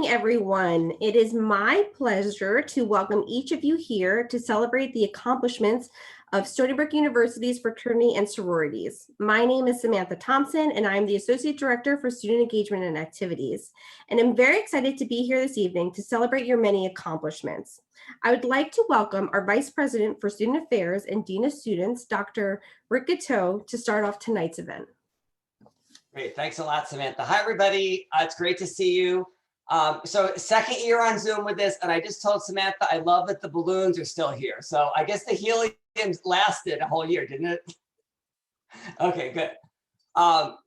Everyone. It is my pleasure to welcome each of you here to celebrate the accomplishments of Stony Brook University's fraternity and sororities. My name is Samantha Thompson, and I'm the Associate Director for Student Engagement and Activities. And I'm very excited to be here this evening to celebrate your many accomplishments. I would like to welcome our Vice President for Student Affairs and Dean of Students, Dr. Rick Gateau, to start off tonight's event. Great, thanks a lot, Samantha. Hi, everybody. It's great to see you. So second year on Zoom with this, and I just told Samantha, I love that the balloons are still here. So I guess the helium lasted a whole year, didn't it? Okay, good.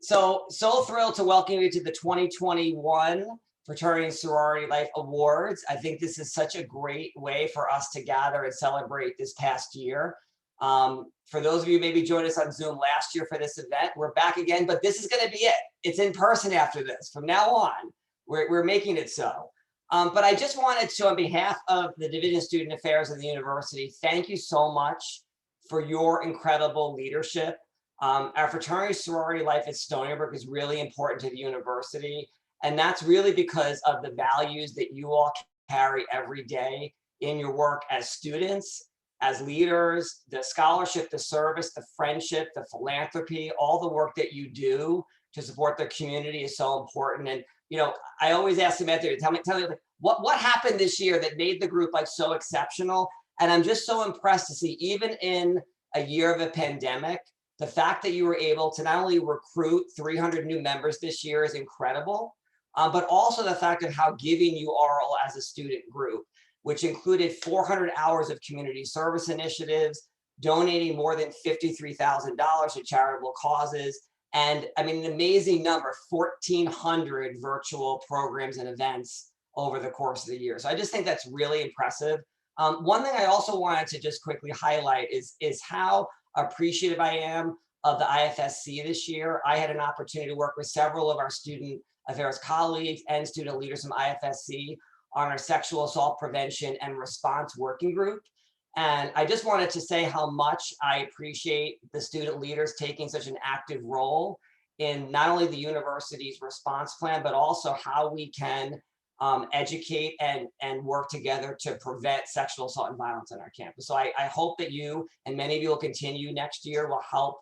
So thrilled to welcome you to the 2021 Fraternity Sorority Life Awards. I think this is such a great way for us to gather and celebrate this past year. For those of you who maybe joined us on Zoom last year for this event, we're back again, but this is going to be it. It's in person after this. From now on, we're making it so. But I just wanted to, on behalf of the Division of Student Affairs of the university, thank you so much for your incredible leadership. Our fraternity sorority life at Stony Brook is really important to the university. And that's really because of the values that you all carry every day in your work as students, as leaders, the scholarship, the service, the friendship, the philanthropy, all the work that you do to support the community is so important. And you know, I always ask Samantha to tell me like, what happened this year that made the group like so exceptional. And I'm just so impressed to see, even in a year of a pandemic, the fact that you were able to not only recruit 300 new members this year is incredible, but also the fact of how giving you are all as a student group, which included 400 hours of community service initiatives, donating more than $53,000 to charitable causes. And I mean, an amazing number, 1,400 virtual programs and events over the course of the year. So I just think that's really impressive. One thing I also wanted to just quickly highlight is how appreciative I am of the IFSC this year. I had an opportunity to work with several of our student affairs colleagues and student leaders from IFSC on our sexual assault prevention and response working group. And I just wanted to say how much I appreciate the student leaders taking such an active role in not only the university's response plan, but also how we can educate and work together to prevent sexual assault and violence on our campus. So I hope that you and many of you will continue next year, will help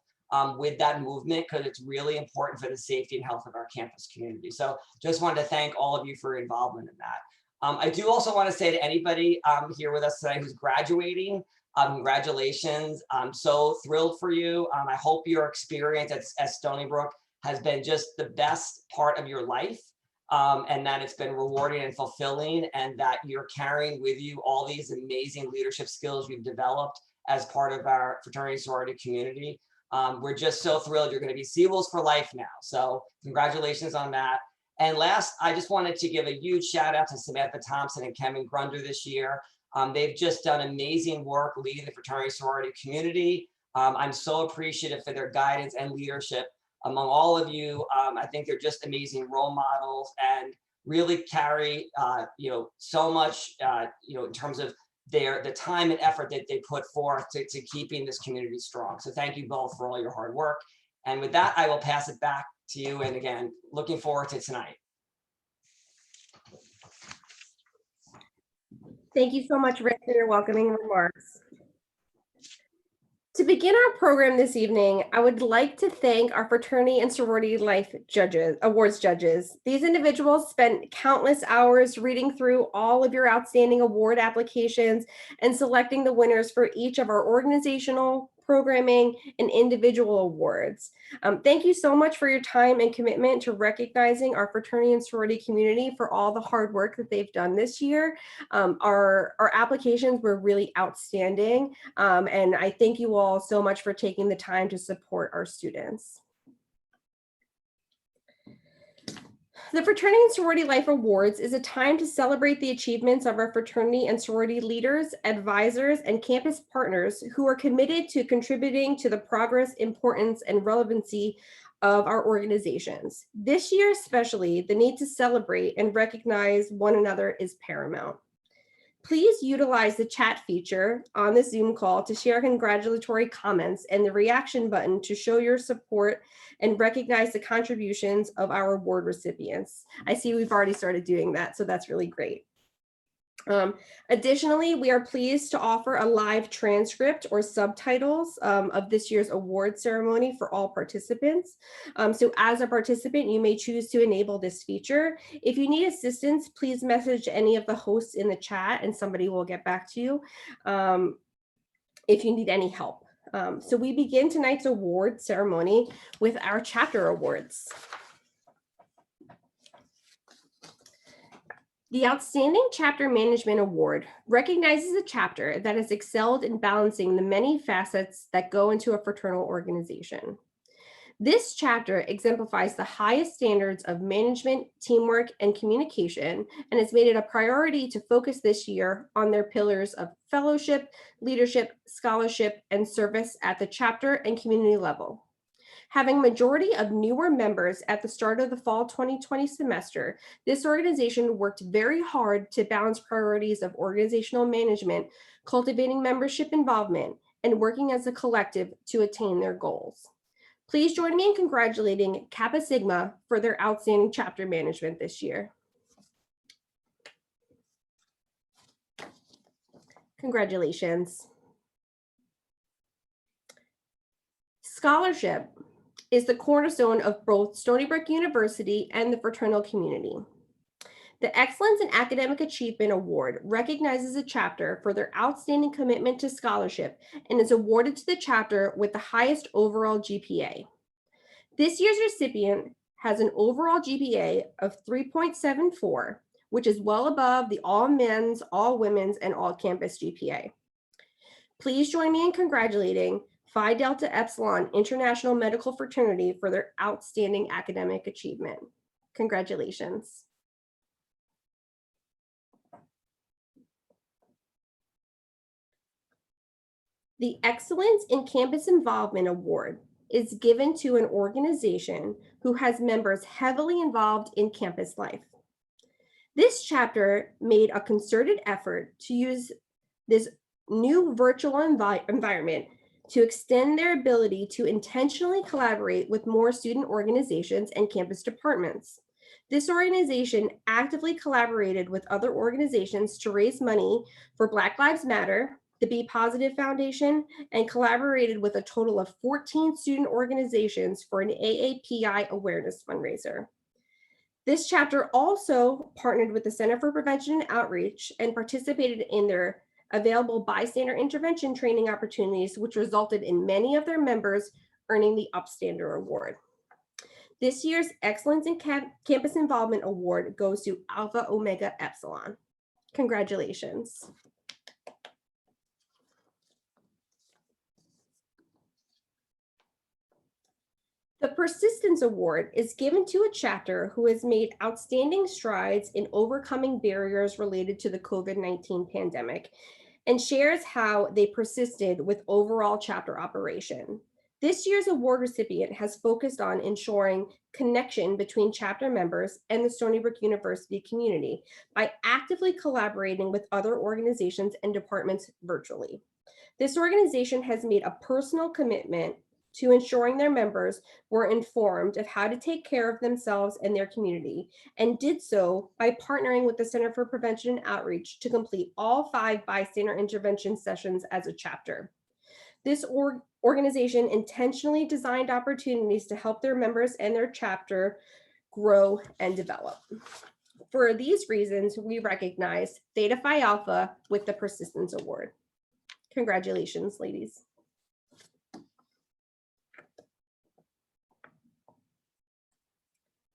with that movement, because it's really important for the safety and health of our campus community. So just wanted to thank all of you for your involvement in that. I do also want to say to anybody here with us today who's graduating, congratulations. I'm so thrilled for you. I hope your experience at Stony Brook has been just the best part of your life, and that it's been rewarding and fulfilling, and that you're carrying with you all these amazing leadership skills you've developed as part of our fraternity sorority community. We're just so thrilled. You're going to be Seawolves for life now. So congratulations on that. And last, I just wanted to give a huge shout out to Samantha Thompson and Kevin Grunder this year. They've just done amazing work leading the fraternity sorority community. I'm so appreciative for their guidance and leadership among all of you. I think they're just amazing role models and really carry so much in terms of the time and effort that they put forth to keeping this community strong. So thank you both for all your hard work. And with that, I will pass it back to you. And again, looking forward to tonight. Thank you so much, Rick, for your welcoming remarks. To begin our program this evening, I would like to thank our Fraternity and Sorority Life Awards judges. These individuals spent countless hours reading through all of your outstanding award applications and selecting the winners for each of our organizational, programming, and individual awards. Thank you so much for your time and commitment to recognizing our fraternity and sorority community for all the hard work that they've done this year. Our applications were really outstanding, and I thank you all so much for taking the time to support our students. The Fraternity and Sorority Life Awards is a time to celebrate the achievements of our fraternity and sorority leaders, advisors, and campus partners who are committed to contributing to the progress, importance, and relevancy of our organizations. This year especially, the need to celebrate and recognize one another is paramount. Please utilize the chat feature on the Zoom call to share congratulatory comments and the reaction button to show your support and recognize the contributions of our award recipients. I see we've already started doing that, so that's really great. Additionally, we are pleased to offer a live transcript or subtitles of this year's award ceremony for all participants. So as a participant, you may choose to enable this feature. If you need assistance, please message any of the hosts in the chat and somebody will get back to you if you need any help. So we begin tonight's award ceremony with our chapter awards. The Outstanding Chapter Management Award recognizes a chapter that has excelled in balancing the many facets that go into a fraternal organization. This chapter exemplifies the highest standards of management, teamwork, and communication, and has made it a priority to focus this year on their pillars of fellowship, leadership, scholarship, and service at the chapter and community level. Having majority of newer members at the start of the fall 2020 semester, this organization worked very hard to balance priorities of organizational management, cultivating membership involvement, and working as a collective to attain their goals. Please join me in congratulating Kappa Sigma for their outstanding chapter management this year. Congratulations. Scholarship is the cornerstone of both Stony Brook University and the fraternal community. The Excellence in Academic Achievement Award recognizes a chapter for their outstanding commitment to scholarship and is awarded to the chapter with the highest overall GPA. This year's recipient has an overall GPA of 3.74, which is well above the all men's, all women's, and all campus GPA. Please join me in congratulating Phi Delta Epsilon International Medical Fraternity for their outstanding academic achievement. Congratulations. The Excellence in Campus Involvement Award is given to an organization who has members heavily involved in campus life. This chapter made a concerted effort to use this new virtual environment to extend their ability to intentionally collaborate with more student organizations and campus departments. This organization actively collaborated with other organizations to raise money for Black Lives Matter, the Be Positive Foundation, and collaborated with a total of 14 student organizations for an AAPI awareness fundraiser. This chapter also partnered with the Center for Prevention and Outreach and participated in their available bystander intervention training opportunities, which resulted in many of their members earning the Upstander Award. This year's Excellence in Campus Involvement Award goes to Alpha Omega Epsilon. Congratulations. The Persistence Award is given to a chapter who has made outstanding strides in overcoming barriers related to the COVID-19 pandemic and shares how they persisted with overall chapter operation. This year's award recipient has focused on ensuring connection between chapter members and the Stony Brook University community by actively collaborating with other organizations and departments virtually. This organization has made a personal commitment to ensuring their members were informed of how to take care of themselves and their community, and did so by partnering with the Center for Prevention and Outreach to complete all 5 bystander intervention sessions as a chapter. This organization intentionally designed opportunities to help their members and their chapter grow and develop. For these reasons, we recognize Theta Phi Alpha with the Persistence Award. Congratulations, ladies.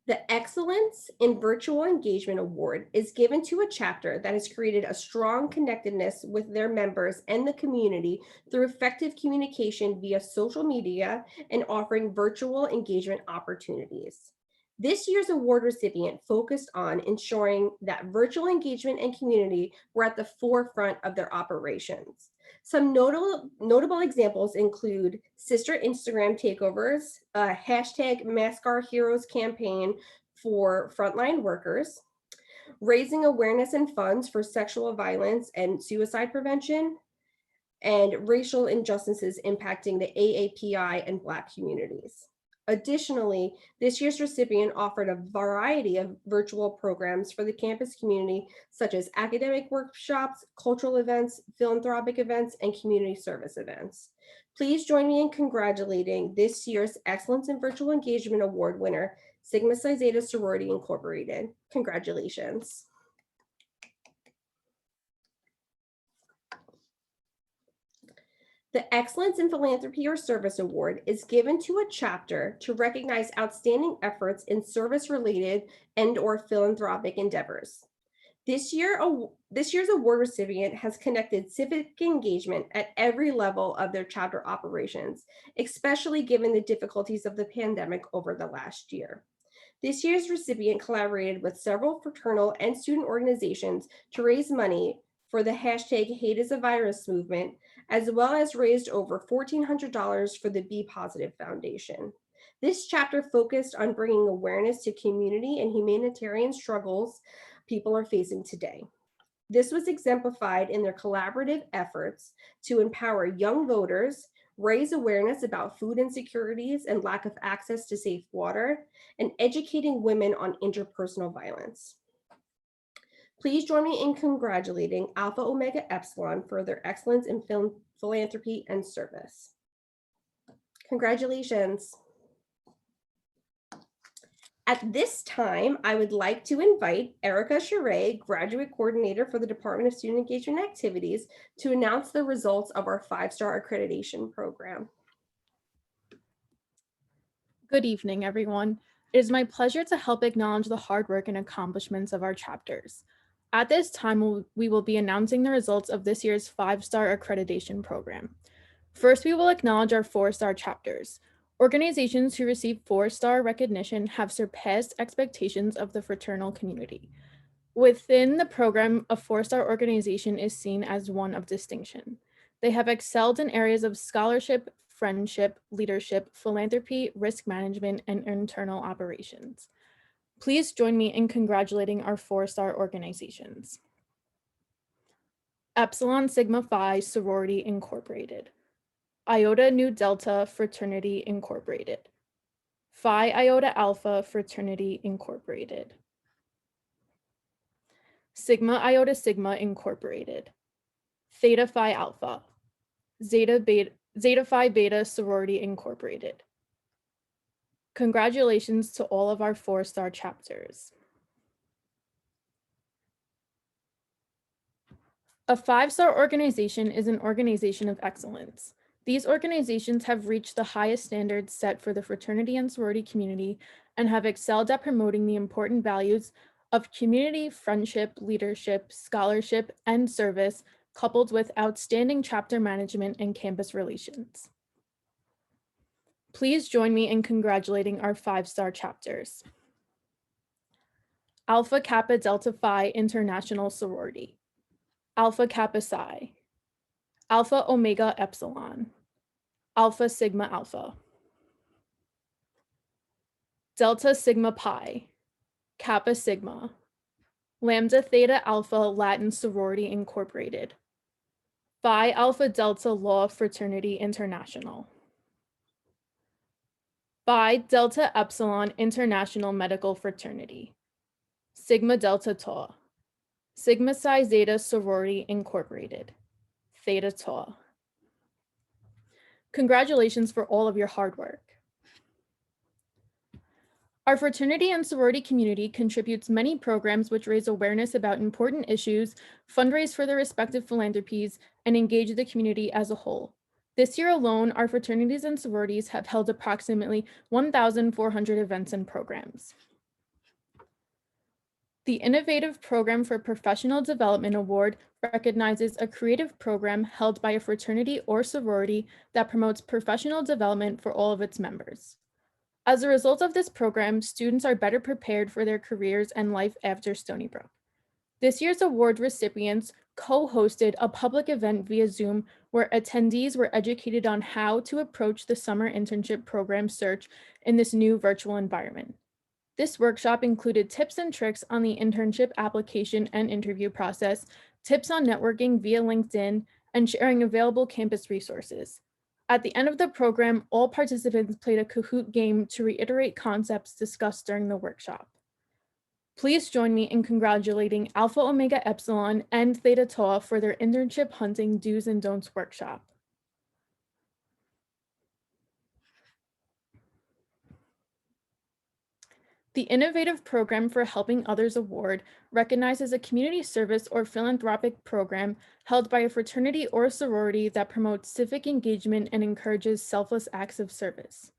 The Excellence in Virtual Engagement Award is given to a chapter that has created a strong connectedness with their members and the community through effective communication via social media and offering virtual engagement opportunities. This year's award recipient focused on ensuring that virtual engagement and community were at the forefront of their operations. Some notable examples include sister Instagram takeovers, hashtag Mask Our Heroes campaign for frontline workers, raising awareness and funds for sexual violence and suicide prevention, and racial injustices impacting the AAPI and Black communities. Additionally, this year's recipient offered a variety of virtual programs for the campus community, such as academic workshops, cultural events, philanthropic events, and community service events. Please join me in congratulating this year's Excellence in Virtual Engagement Award winner, Sigma Psi Zeta Sorority Incorporated. Congratulations. The Excellence in Philanthropy or Service Award is given to a chapter to recognize outstanding efforts in service-related and/or philanthropic endeavors. This year's award recipient has connected civic engagement at every level of their chapter operations, especially given the difficulties of the pandemic over the last year. This year's recipient collaborated with several fraternal and student organizations to raise money for the hashtag Hate is a Virus movement, as well as raised over $1,400 for the Be Positive Foundation. This chapter focused on bringing awareness to community and humanitarian struggles people are facing today. This was exemplified in their collaborative efforts to empower young voters, raise awareness about food insecurities and lack of access to safe water, and educating women on interpersonal violence. Please join me in congratulating Alpha Omega Epsilon for their excellence in philanthropy and service. Congratulations. At this time, I would like to invite Erica Charay, Graduate Coordinator for the Department of Student Engagement Activities, to announce the results of our 5-star accreditation program. Good evening, everyone. It is my pleasure to help acknowledge the hard work and accomplishments of our chapters. At this time, we will be announcing the results of this year's 5-star accreditation program. First, we will acknowledge our 4-star chapters. Organizations who receive 4-star recognition have surpassed expectations of the fraternal community. Within the program, a 4-star organization is seen as one of distinction. They have excelled in areas of scholarship, friendship, leadership, philanthropy, risk management, and internal operations. Please join me in congratulating our 4-star organizations. Epsilon Sigma Phi Sorority Incorporated. Iota Nu Delta Fraternity Incorporated. Phi Iota Alpha Fraternity Incorporated. Sigma Iota Sigma Incorporated. Theta Phi Alpha. Zeta Phi Beta Sorority Incorporated. Congratulations to all of our 4-star chapters. A 5-star organization is an organization of excellence. These organizations have reached the highest standards set for the fraternity and sorority community and have excelled at promoting the important values of community, friendship, leadership, scholarship, and service, coupled with outstanding chapter management and campus relations. Please join me in congratulating our 5-star chapters. Alpha Kappa Delta Phi International Sorority. Alpha Kappa Psi. Alpha Omega Epsilon. Alpha Sigma Alpha. Delta Sigma Pi. Kappa Sigma. Lambda Theta Alpha Latin Sorority Incorporated. Phi Alpha Delta Law Fraternity International. Phi Delta Epsilon International Medical Fraternity. Sigma Delta Tau. Sigma Psi Zeta Sorority Incorporated. Theta Tau. Congratulations for all of your hard work. Our fraternity and sorority community contributes many programs which raise awareness about important issues, fundraise for their respective philanthropies, and engage the community as a whole. This year alone, our fraternities and sororities have held approximately 1,400 events and programs. The Innovative Program for Professional Development Award recognizes a creative program held by a fraternity or sorority that promotes professional development for all of its members. As a result of this program, students are better prepared for their careers and life after Stony Brook. This year's award recipients co-hosted a public event via Zoom where attendees were educated on how to approach the summer internship program search in this new virtual environment. This workshop included tips and tricks on the internship application and interview process, tips on networking via LinkedIn, and sharing available campus resources. At the end of the program, all participants played a Kahoot game to reiterate concepts discussed during the workshop. Please join me in congratulating Alpha Omega Epsilon and Theta Tau for their internship hunting do's and don'ts workshop. The Innovative Program for Helping Others Award recognizes a community service or philanthropic program held by a fraternity or sorority that promotes civic engagement and encourages selfless acts of service.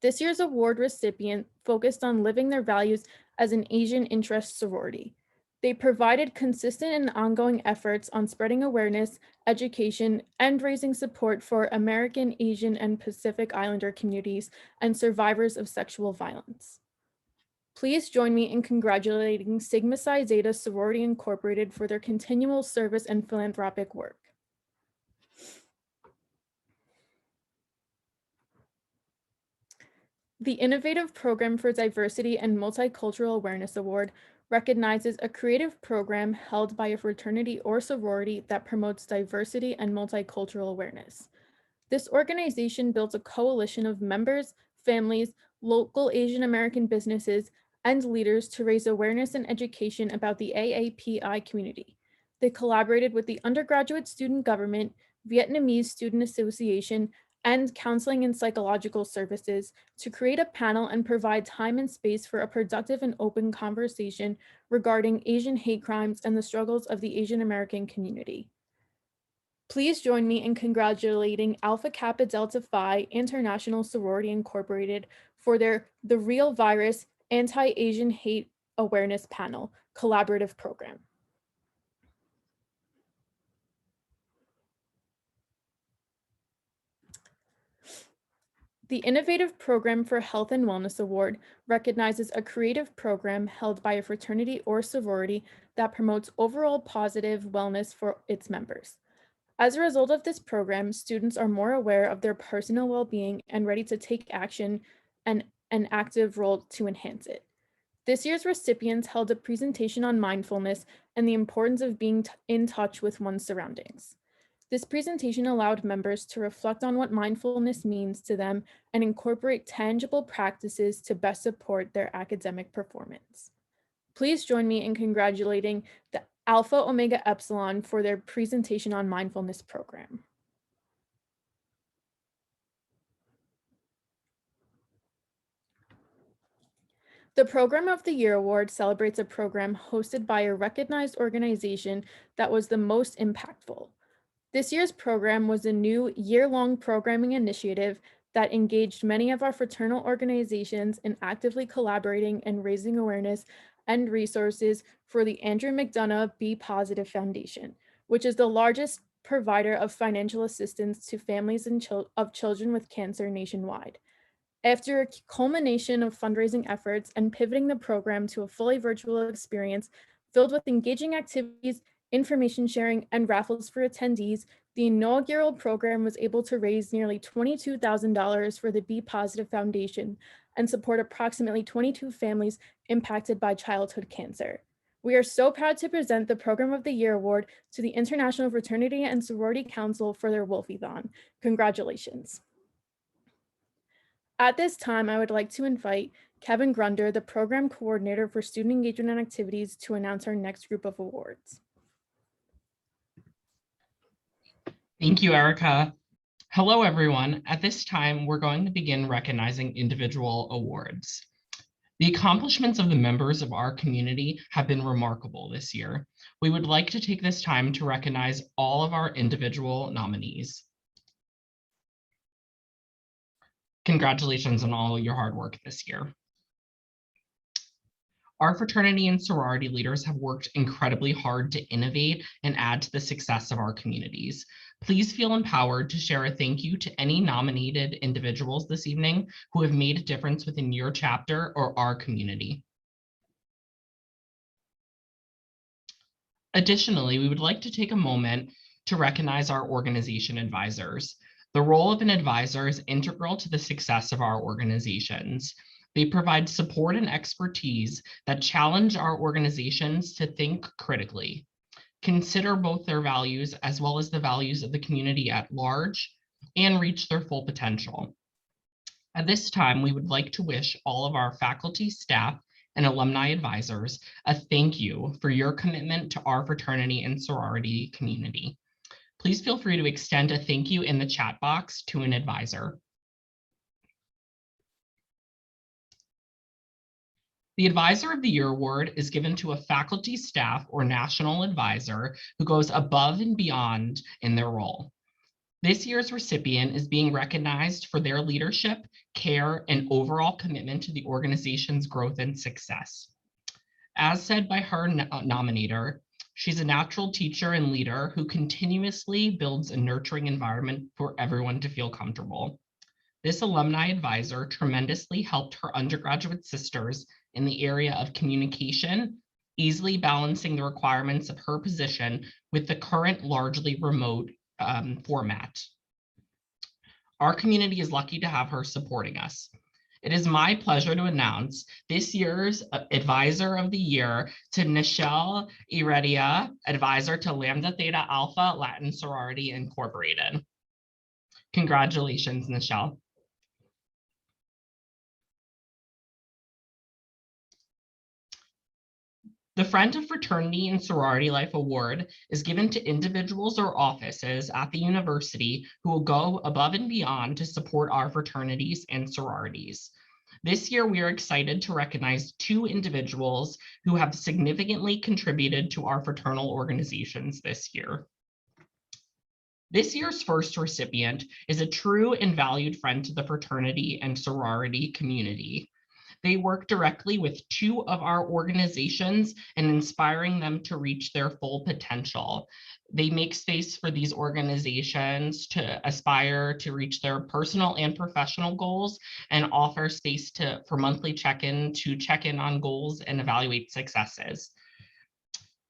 This year's award recipient focused on living their values as an Asian interest sorority. They provided consistent and ongoing efforts on spreading awareness, education, and raising support for American, Asian, and Pacific Islander communities and survivors of sexual violence. Please join me in congratulating Sigma Psi Zeta Sorority Incorporated for their continual service and philanthropic work. The Innovative Program for Diversity and Multicultural Awareness Award recognizes a creative program held by a fraternity or sorority that promotes diversity and multicultural awareness. This organization builds a coalition of members, families, local Asian American businesses, and leaders to raise awareness and education about the AAPI community. They collaborated with the Undergraduate Student Government, Vietnamese Student Association, and Counseling and Psychological Services to create a panel and provide time and space for a productive and open conversation regarding Asian hate crimes and the struggles of the Asian American community. Please join me in congratulating Alpha Kappa Delta Phi International Sorority Incorporated for their The Real Virus Anti-Asian Hate Awareness Panel collaborative program. The Innovative Program for Health and Wellness Award recognizes a creative program held by a fraternity or sorority that promotes overall positive wellness for its members. As a result of this program, students are more aware of their personal well-being and ready to take action and an active role to enhance it. This year's recipients held a presentation on mindfulness and the importance of being in touch with one's surroundings. This presentation allowed members to reflect on what mindfulness means to them and incorporate tangible practices to best support their academic performance. Please join me in congratulating the Alpha Omega Epsilon for their presentation on mindfulness program. The Program of the Year Award celebrates a program hosted by a recognized organization that was the most impactful. This year's program was a new year-long programming initiative that engaged many of our fraternal organizations in actively collaborating and raising awareness and resources for the Andrew McDonough Be Positive Foundation, which is the largest provider of financial assistance to families of children with cancer nationwide. After a culmination of fundraising efforts and pivoting the program to a fully virtual experience filled with engaging activities, information sharing, and raffles for attendees, the inaugural program was able to raise nearly $22,000 for the Be Positive Foundation and support approximately 22 families impacted by childhood cancer. We are so proud to present the Program of the Year Award to the International Fraternity and Sorority Council for their Wolfie-thon. Congratulations. At this time, I would like to invite Kevin Grunder, the Program Coordinator for Student Engagement and Activities, to announce our next group of awards. Thank you, Erica. Hello, everyone. At this time, we're going to begin recognizing individual awards. The accomplishments of the members of our community have been remarkable this year. We would like to take this time to recognize all of our individual nominees. Congratulations on all your hard work this year. Our fraternity and sorority leaders have worked incredibly hard to innovate and add to the success of our communities. Please feel empowered to share a thank you to any nominated individuals this evening who have made a difference within your chapter or our community. Additionally, we would like to take a moment to recognize our organization advisors. The role of an advisor is integral to the success of our organizations. They provide support and expertise that challenge our organizations to think critically, consider both their values as well as the values of the community at large, and reach their full potential. At this time, we would like to wish all of our faculty, staff, and alumni advisors a thank you for your commitment to our fraternity and sorority community. Please feel free to extend a thank you in the chat box to an advisor. The Advisor of the Year award is given to a faculty, staff, or national advisor who goes above and beyond in their role. This year's recipient is being recognized for their leadership, care, and overall commitment to the organization's growth and success. As said by her nominator, she's a natural teacher and leader who continuously builds a nurturing environment for everyone to feel comfortable. This alumni advisor tremendously helped her undergraduate sisters in the area of communication, easily balancing the requirements of her position with the current largely remote format. Our community is lucky to have her supporting us. It is my pleasure to announce this year's Advisor of the Year to Nichelle Heredia, Advisor to Lambda Theta Alpha Latin Sorority Incorporated. Congratulations, Nichelle. The Friend of Fraternity and Sorority Life Award is given to individuals or offices at the university who will go above and beyond to support our fraternities and sororities. This year, we are excited to recognize 2 individuals who have significantly contributed to our fraternal organizations this year. This year's first recipient is a true and valued friend to the fraternity and sorority community. They work directly with 2 of our organizations and inspiring them to reach their full potential. They make space for these organizations to aspire to reach their personal and professional goals and offer space for monthly check-in to check in on goals and evaluate successes.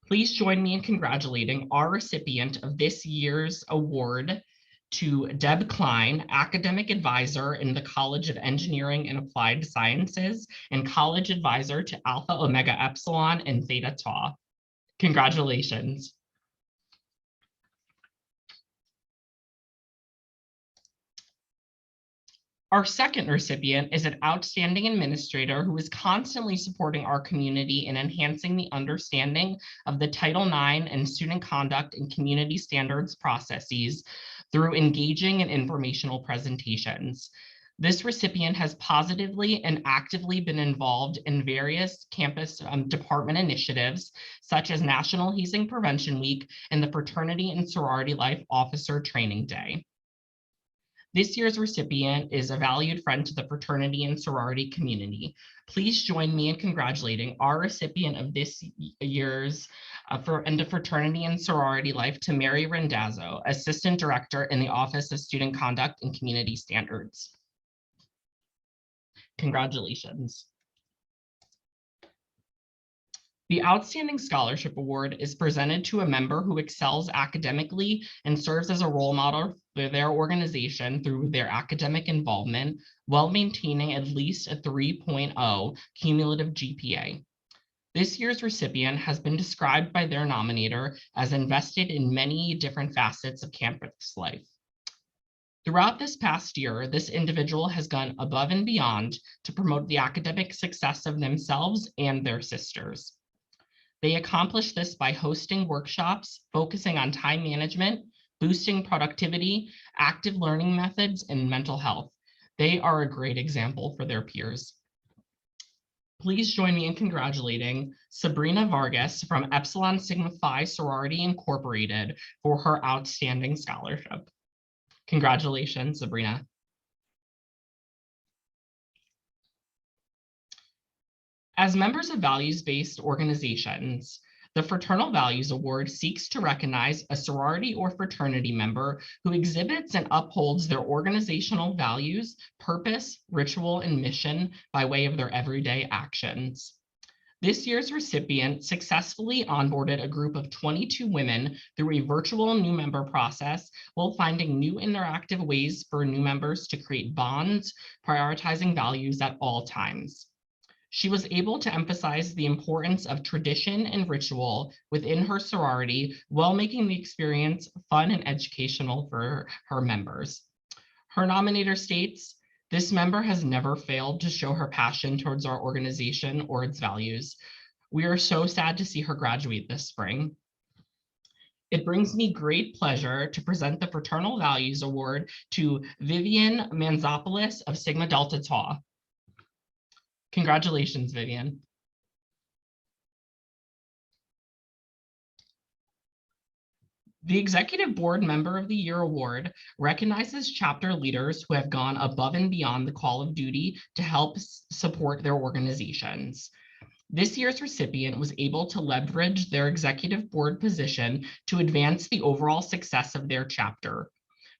Please join me in congratulating our recipient of this year's award to Deb Klein, Academic Advisor in the College of Engineering and Applied Sciences and College Advisor to Alpha Omega Epsilon and Theta Tau. Congratulations. Our second recipient is an outstanding administrator who is constantly supporting our community in enhancing the understanding of the Title IX and student conduct and community standards processes through engaging and informational presentations. This recipient has positively and actively been involved in various campus department initiatives, such as National Hazing Prevention Week and the Fraternity and Sorority Life Officer Training Day. This year's recipient is a valued friend to the fraternity and sorority community. Please join me in congratulating our recipient of this year's into Fraternity and Sorority Life to Mary Rendazzo, Assistant Director in the Office of Student Conduct and Community Standards. Congratulations. The Outstanding Scholarship Award is presented to a member who excels academically and serves as a role model for their organization through their academic involvement while maintaining at least a 3.0 cumulative GPA. This year's recipient has been described by their nominator as invested in many different facets of campus life. Throughout this past year, this individual has gone above and beyond to promote the academic success of themselves and their sisters. They accomplish this by hosting workshops, focusing on time management, boosting productivity, active learning methods, and mental health. They are a great example for their peers. Please join me in congratulating Sabrina Vargas from Epsilon Sigma Phi Sorority Incorporated for her outstanding scholarship. Congratulations, Sabrina. As members of values-based organizations, the Fraternal Values Award seeks to recognize a sorority or fraternity member who exhibits and upholds their organizational values, purpose, ritual, and mission by way of their everyday actions. This year's recipient successfully onboarded a group of 22 women through a virtual new member process while finding new interactive ways for new members to create bonds, prioritizing values at all times. She was able to emphasize the importance of tradition and ritual within her sorority while making the experience fun and educational for her members. Her nominator states, "This member has never failed to show her passion towards our organization or its values. We are so sad to see her graduate this spring. It brings me great pleasure to present the Fraternal Values Award to Vivian Manzopoulos of Sigma Delta Tau." Congratulations, Vivian. The Executive Board Member of the Year Award recognizes chapter leaders who have gone above and beyond the call of duty to help support their organizations. This year's recipient was able to leverage their executive board position to advance the overall success of their chapter.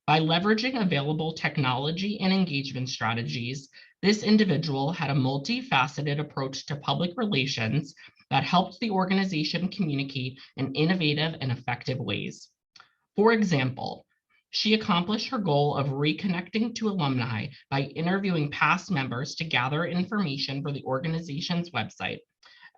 By leveraging available technology and engagement strategies, this individual had a multifaceted approach to public relations that helped the organization communicate in innovative and effective ways. For example, she accomplished her goal of reconnecting to alumni by interviewing past members to gather information for the organization's website,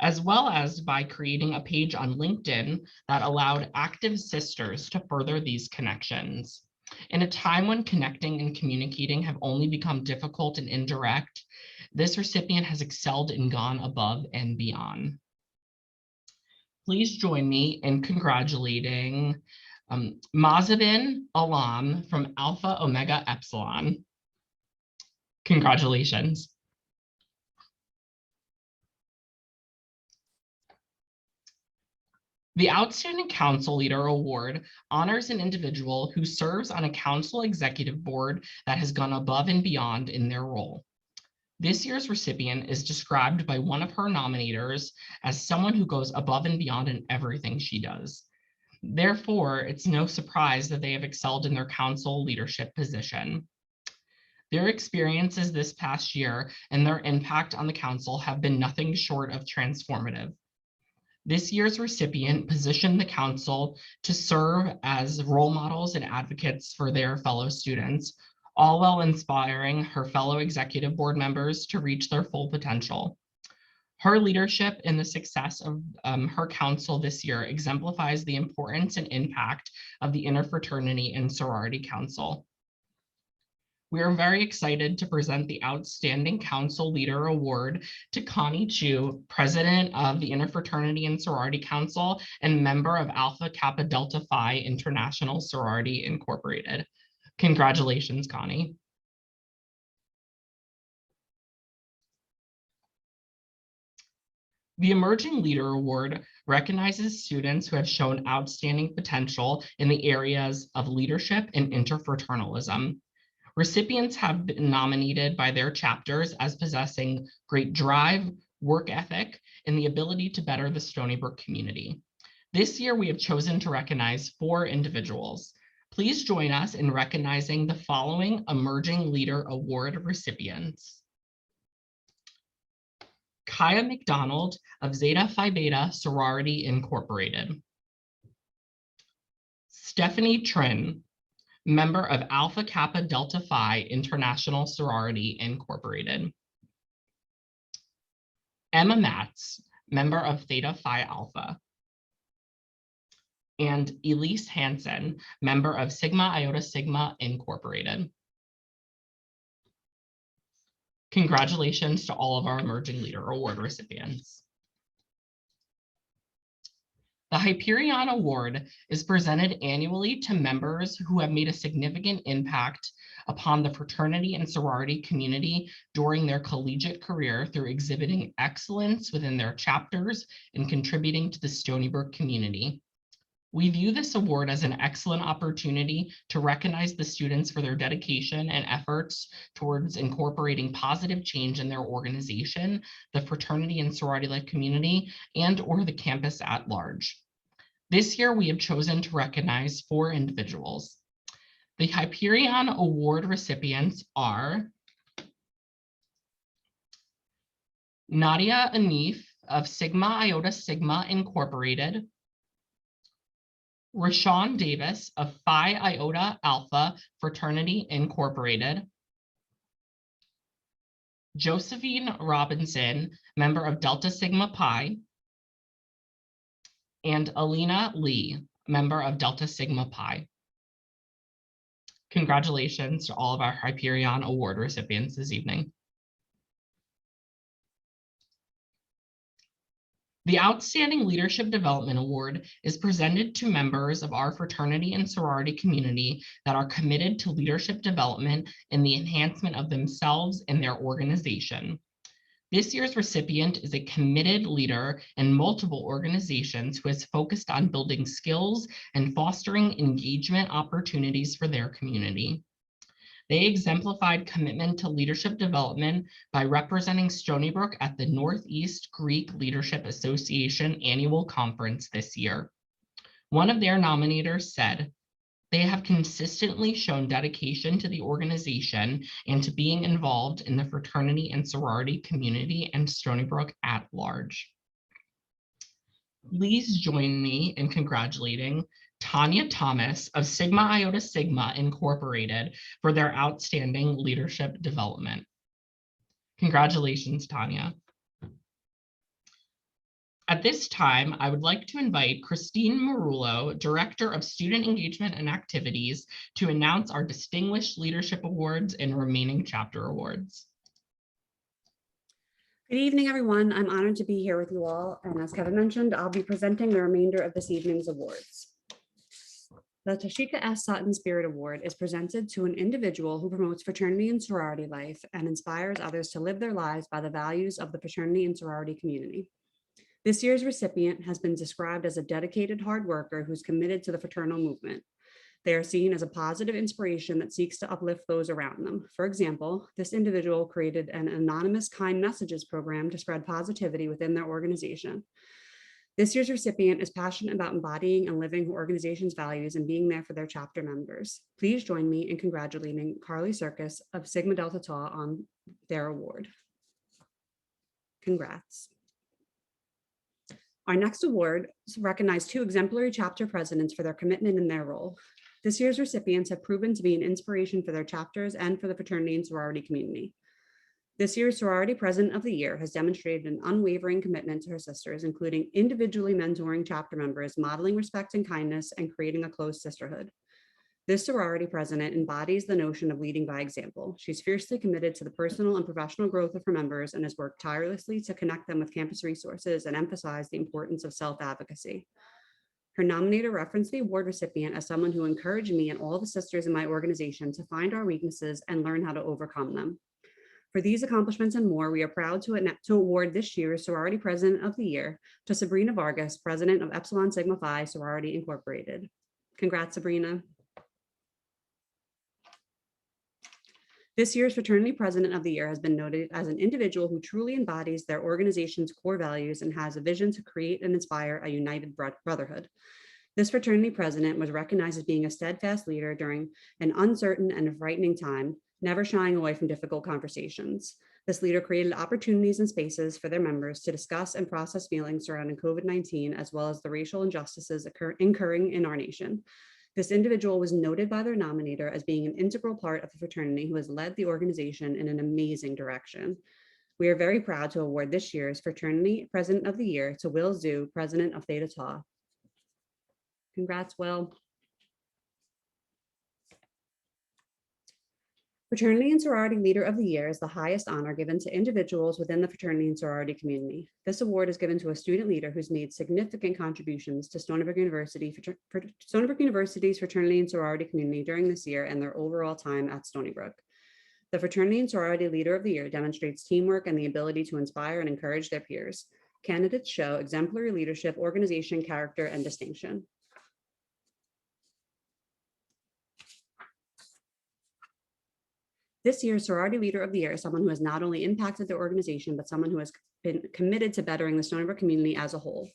as well as by creating a page on LinkedIn that allowed active sisters to further these connections. In a time when connecting and communicating have only become difficult and indirect, this recipient has excelled and gone above and beyond. Please join me in congratulating Mazabin Alam from Alpha Omega Epsilon. Congratulations. The Outstanding Council Leader Award honors an individual who serves on a council executive board that has gone above and beyond in their role. This year's recipient is described by one of her nominators as someone who goes above and beyond in everything she does. Therefore, it's no surprise that they have excelled in their council leadership position. Their experiences this past year and their impact on the council have been nothing short of transformative. This year's recipient positioned the council to serve as role models and advocates for their fellow students, all while inspiring her fellow executive board members to reach their full potential. Her leadership and the success of her council this year exemplifies the importance and impact of the Interfraternity and Sorority Council. We are very excited to present the Outstanding Council Leader Award to Connie Chu, President of the Interfraternity and Sorority Council and member of Alpha Kappa Delta Phi International Sorority Incorporated. Congratulations, Connie. The Emerging Leader Award recognizes students who have shown outstanding potential in the areas of leadership and interfraternalism. Recipients have been nominated by their chapters as possessing great drive, work ethic, and the ability to better the Stony Brook community. This year, we have chosen to recognize 4 individuals. Please join us in recognizing the following Emerging Leader Award recipients. Kaya McDonald of Zeta Phi Beta Sorority Incorporated. Stephanie Trin, member of Alpha Kappa Delta Phi International Sorority Incorporated. Emma Matz, member of Theta Phi Alpha. And Elise Hansen, member of Sigma Iota Sigma Incorporated. Congratulations to all of our Emerging Leader Award recipients. The Hyperion Award is presented annually to members who have made a significant impact upon the fraternity and sorority community during their collegiate career through exhibiting excellence within their chapters and contributing to the Stony Brook community. We view this award as an excellent opportunity to recognize the students for their dedication and efforts towards incorporating positive change in their organization, the fraternity and sorority-like community, and/or the campus at large. This year, we have chosen to recognize 4 individuals. The Hyperion Award recipients are Nadia Anif of Sigma Iota Sigma Incorporated, Rashawn Davis of Phi Iota Alpha Fraternity Incorporated, Josephine Robinson, member of Delta Sigma Pi, and Alina Lee, member of Delta Sigma Pi. Congratulations to all of our Hyperion Award recipients this evening. The Outstanding Leadership Development Award is presented to members of our fraternity and sorority community that are committed to leadership development and the enhancement of themselves and their organization. This year's recipient is a committed leader in multiple organizations who has focused on building skills and fostering engagement opportunities for their community. They exemplified commitment to leadership development by representing Stony Brook at the Northeast Greek Leadership Association Annual Conference this year. One of their nominators said, "They have consistently shown dedication to the organization and to being involved in the fraternity and sorority community and Stony Brook at large." Please join me in congratulating Tanya Thomas of Sigma Iota Sigma Incorporated for their outstanding leadership development. Congratulations, Tanya. At this time, I would like to invite Christine Marullo, Director of Student Engagement and Activities, to announce our Distinguished Leadership Awards and remaining chapter awards. Good evening, everyone. I'm honored to be here with you all. And as Kevin mentioned, I'll be presenting the remainder of this evening's awards. The Tashika S. Sutton Spirit Award is presented to an individual who promotes fraternity and sorority life and inspires others to live their lives by the values of the fraternity and sorority community. This year's recipient has been described as a dedicated hard worker who's committed to the fraternal movement. They are seen as a positive inspiration that seeks to uplift those around them. For example, this individual created an anonymous kind messages program to spread positivity within their organization. This year's recipient is passionate about embodying and living her organization's values and being there for their chapter members. Please join me in congratulating Carly Circus of Sigma Delta Tau on their award. Congrats. Our next award recognized 2 exemplary chapter presidents for their commitment in their role. This year's recipients have proven to be an inspiration for their chapters and for the fraternity and sorority community. This year's Sorority President of the Year has demonstrated an unwavering commitment to her sisters, including individually mentoring chapter members, modeling respect and kindness, and creating a close sisterhood. This sorority president embodies the notion of leading by example. She's fiercely committed to the personal and professional growth of her members and has worked tirelessly to connect them with campus resources and emphasize the importance of self-advocacy. Her nominator referenced the award recipient as someone who encouraged me and all the sisters in my organization to find our weaknesses and learn how to overcome them. For these accomplishments and more, we are proud to award this year's Sorority President of the Year to Sabrina Vargas, President of Epsilon Sigma Phi Sorority Incorporated. Congrats, Sabrina. This year's Fraternity President of the Year has been noted as an individual who truly embodies their organization's core values and has a vision to create and inspire a united brotherhood. This fraternity president was recognized as being a steadfast leader during an uncertain and frightening time, never shying away from difficult conversations. This leader created opportunities and spaces for their members to discuss and process feelings surrounding COVID-19, as well as the racial injustices occurring in our nation. This individual was noted by their nominator as being an integral part of the fraternity who has led the organization in an amazing direction. We are very proud to award this year's Fraternity President of the Year to Will Zhu, President of Theta Tau. Congrats, Will. Fraternity and Sorority Leader of the Year is the highest honor given to individuals within the fraternity and sorority community. This award is given to a student leader who's made significant contributions to Stony Brook University's fraternity and sorority community during this year and their overall time at Stony Brook. The Fraternity and Sorority Leader of the Year demonstrates teamwork and the ability to inspire and encourage their peers. Candidates show exemplary leadership, organization, character, and distinction. This year's Sorority Leader of the Year is someone who has not only impacted their organization, but someone who has been committed to bettering the Stony Brook community as a whole.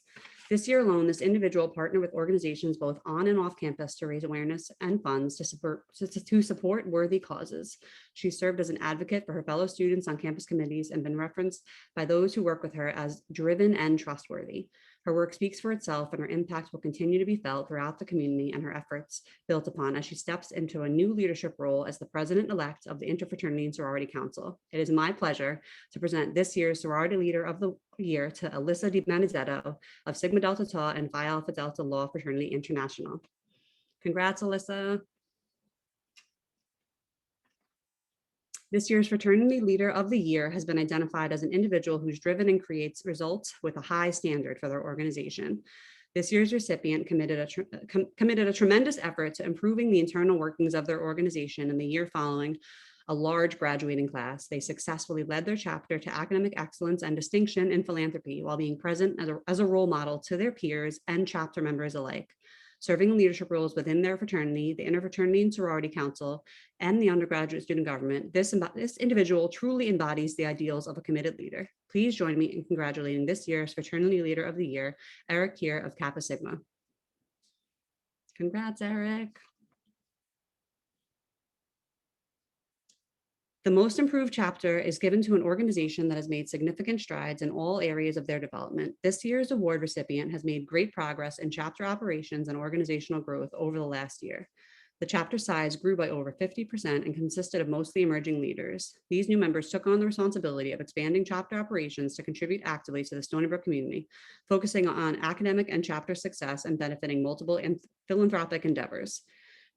This year alone, this individual partnered with organizations both on and off campus to raise awareness and funds to support worthy causes. She served as an advocate for her fellow students on campus committees and been referenced by those who work with her as driven and trustworthy. Her work speaks for itself, and her impact will continue to be felt throughout the community and her efforts built upon as she steps into a new leadership role as the president-elect of the Interfraternity and Sorority Council. It is my pleasure to present this year's Sorority Leader of the Year to Alyssa Di Benedetto of Sigma Delta Tau and Phi Alpha Delta Law Fraternity International. Congrats, Alyssa. This year's Fraternity Leader of the Year has been identified as an individual who's driven and creates results with a high standard for their organization. This year's recipient committed a tremendous effort to improving the internal workings of their organization in the year following a large graduating class. They successfully led their chapter to academic excellence and distinction in philanthropy while being present as a role model to their peers and chapter members alike. Serving in leadership roles within their fraternity, the Interfraternity and Sorority Council, and the undergraduate student government, this individual truly embodies the ideals of a committed leader. Please join me in congratulating this year's Fraternity Leader of the Year, Eric Kier of Kappa Sigma. Congrats, Eric. The Most Improved Chapter is given to an organization that has made significant strides in all areas of their development. This year's award recipient has made great progress in chapter operations and organizational growth over the last year. The chapter size grew by over 50% and consisted of mostly emerging leaders. These new members took on the responsibility of expanding chapter operations to contribute actively to the Stony Brook community, focusing on academic and chapter success and benefiting multiple philanthropic endeavors.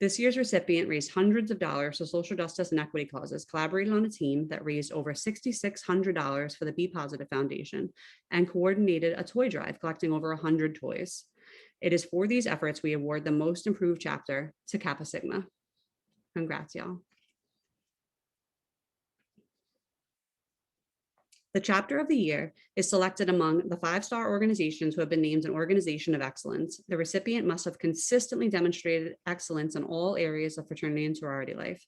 This year's recipient raised hundreds of dollars for social justice and equity causes, collaborated on a team that raised over $6,600 for the Be Positive Foundation, and coordinated a toy drive, collecting over 100 toys. It is for these efforts we award the Most Improved Chapter to Kappa Sigma. Congrats, y'all. The Chapter of the Year is selected among the 5-star organizations who have been named an Organization of Excellence. The recipient must have consistently demonstrated excellence in all areas of fraternity and sorority life.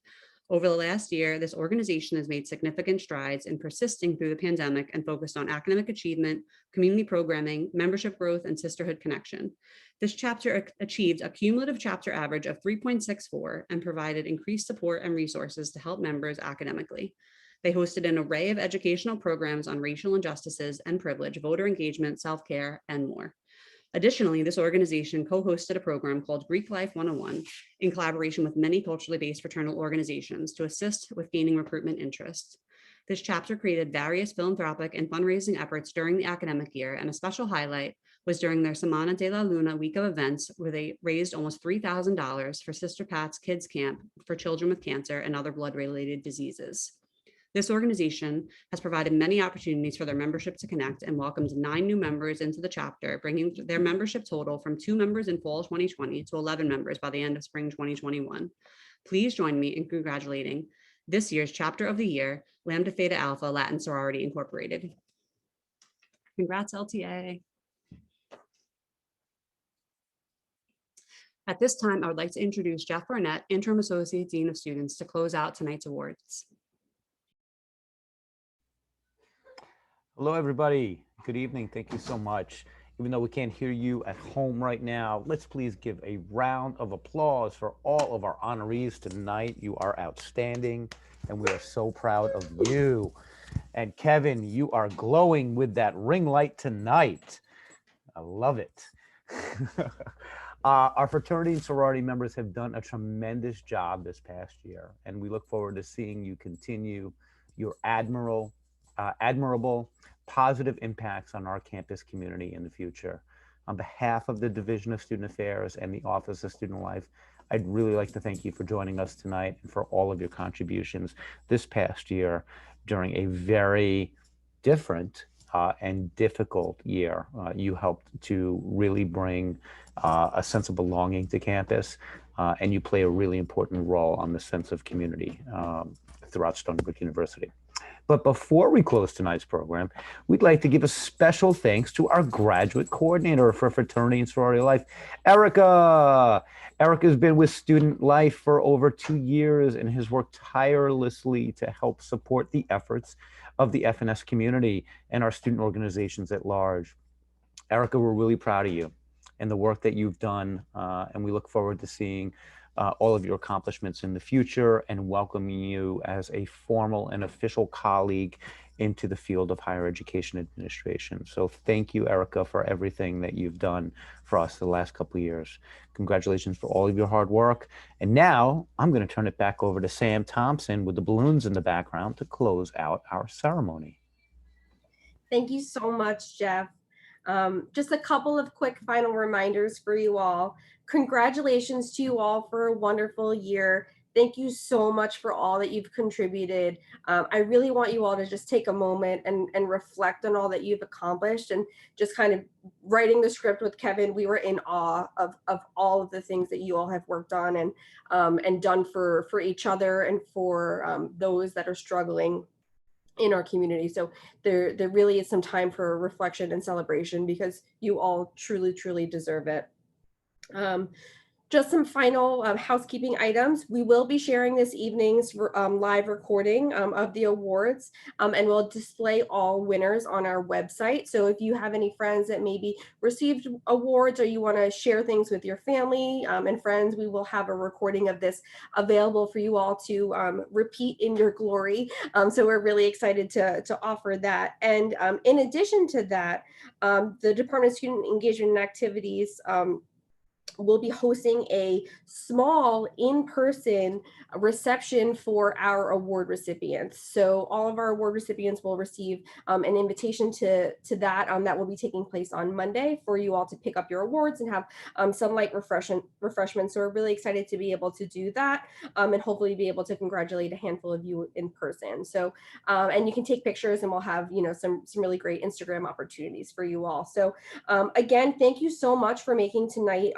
Over the last year, this organization has made significant strides in persisting through the pandemic and focused on academic achievement, community programming, membership growth, and sisterhood connection. This chapter achieved a cumulative chapter average of 3.64 and provided increased support and resources to help members academically. They hosted an array of educational programs on racial injustices and privilege, voter engagement, self-care, and more. Additionally, this organization co-hosted a program called Greek Life 101 in collaboration with many culturally based fraternal organizations to assist with gaining recruitment interest. This chapter created various philanthropic and fundraising efforts during the academic year, and a special highlight was during their Semana de la Luna week of events, where they raised almost $3,000 for Sister Pat's Kids Camp for children with cancer and other blood-related diseases. This organization has provided many opportunities for their membership to connect and welcomed 9 new members into the chapter, bringing their membership total from 2 members in fall 2020 to 11 members by the end of spring 2021. Please join me in congratulating this year's Chapter of the Year, Lambda Theta Alpha Latin Sorority Incorporated. Congrats, LTA. At this time, I would like to introduce Jeff Barnett, Interim Associate Dean of Students, to close out tonight's awards. Hello, everybody. Good evening. Thank you so much. Even though we can't hear you at home right now, let's please give a round of applause for all of our honorees tonight. You are outstanding, and we are so proud of you. And Kevin, you are glowing with that ring light tonight. I love it. Our fraternity and sorority members have done a tremendous job this past year, and we look forward to seeing you continue your admirable, positive impacts on our campus community in the future. On behalf of the Division of Student Affairs and the Office of Student Life, I'd really like to thank you for joining us tonight and for all of your contributions this past year during a very different and difficult year. You helped to really bring a sense of belonging to campus, and you play a really important role on the sense of community throughout Stony Brook University. But before we close tonight's program, we'd like to give a special thanks to our graduate coordinator for Fraternity and Sorority Life, Erica. Erica's been with Student Life for over 2 years and has worked tirelessly to help support the efforts of the FNS community and our student organizations at large. Erica, we're really proud of you and the work that you've done, and we look forward to seeing all of your accomplishments in the future and welcoming you as a formal and official colleague into the field of higher education administration. So thank you, Erica, for everything that you've done for us the last couple of years. Congratulations for all of your hard work. And now I'm going to turn it back over to Sam Thompson with the balloons in the background to close out our ceremony. Thank you so much, Jeff. Just a couple of quick final reminders for you all. Congratulations to you all for a wonderful year. Thank you so much for all that you've contributed. I really want you all to just take a moment and reflect on all that you've accomplished, and just kind of writing the script with Kevin. We were in awe of all of the things that you all have worked on and done for each other and for those that are struggling in our community. So there really is some time for reflection and celebration, because you all truly deserve it. Just some final housekeeping items. We will be sharing this evening's live recording of the awards, and we'll display all winners on our website. So if you have any friends that maybe received awards, or you want to share things with your family and friends, we will have a recording of this available for you all to repeat in your glory. So we're really excited to offer that. And in addition to that, the Department of Student Engagement and Activities we'll be hosting a small in-person reception for our award recipients. So all of our award recipients will receive an invitation to that. That will be taking place on Monday for you all to pick up your awards and have some light refreshments. So we're really excited to be able to do that and hopefully be able to congratulate a handful of you in person. So and you can take pictures, and we'll have some really great Instagram opportunities for you all. So again, thank you so much for making tonight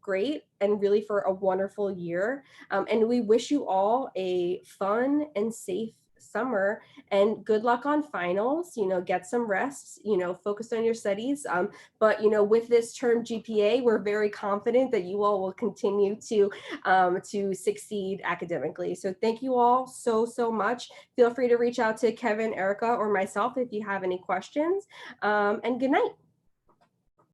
great, and really for a wonderful year. And we wish you all a fun and safe summer, and good luck on finals. Get some rest, focus on your studies. But with this term GPA, we're very confident that you all will continue to succeed academically. So thank you all so much. Feel free to reach out to Kevin, Erica, or myself if you have any questions. And good night.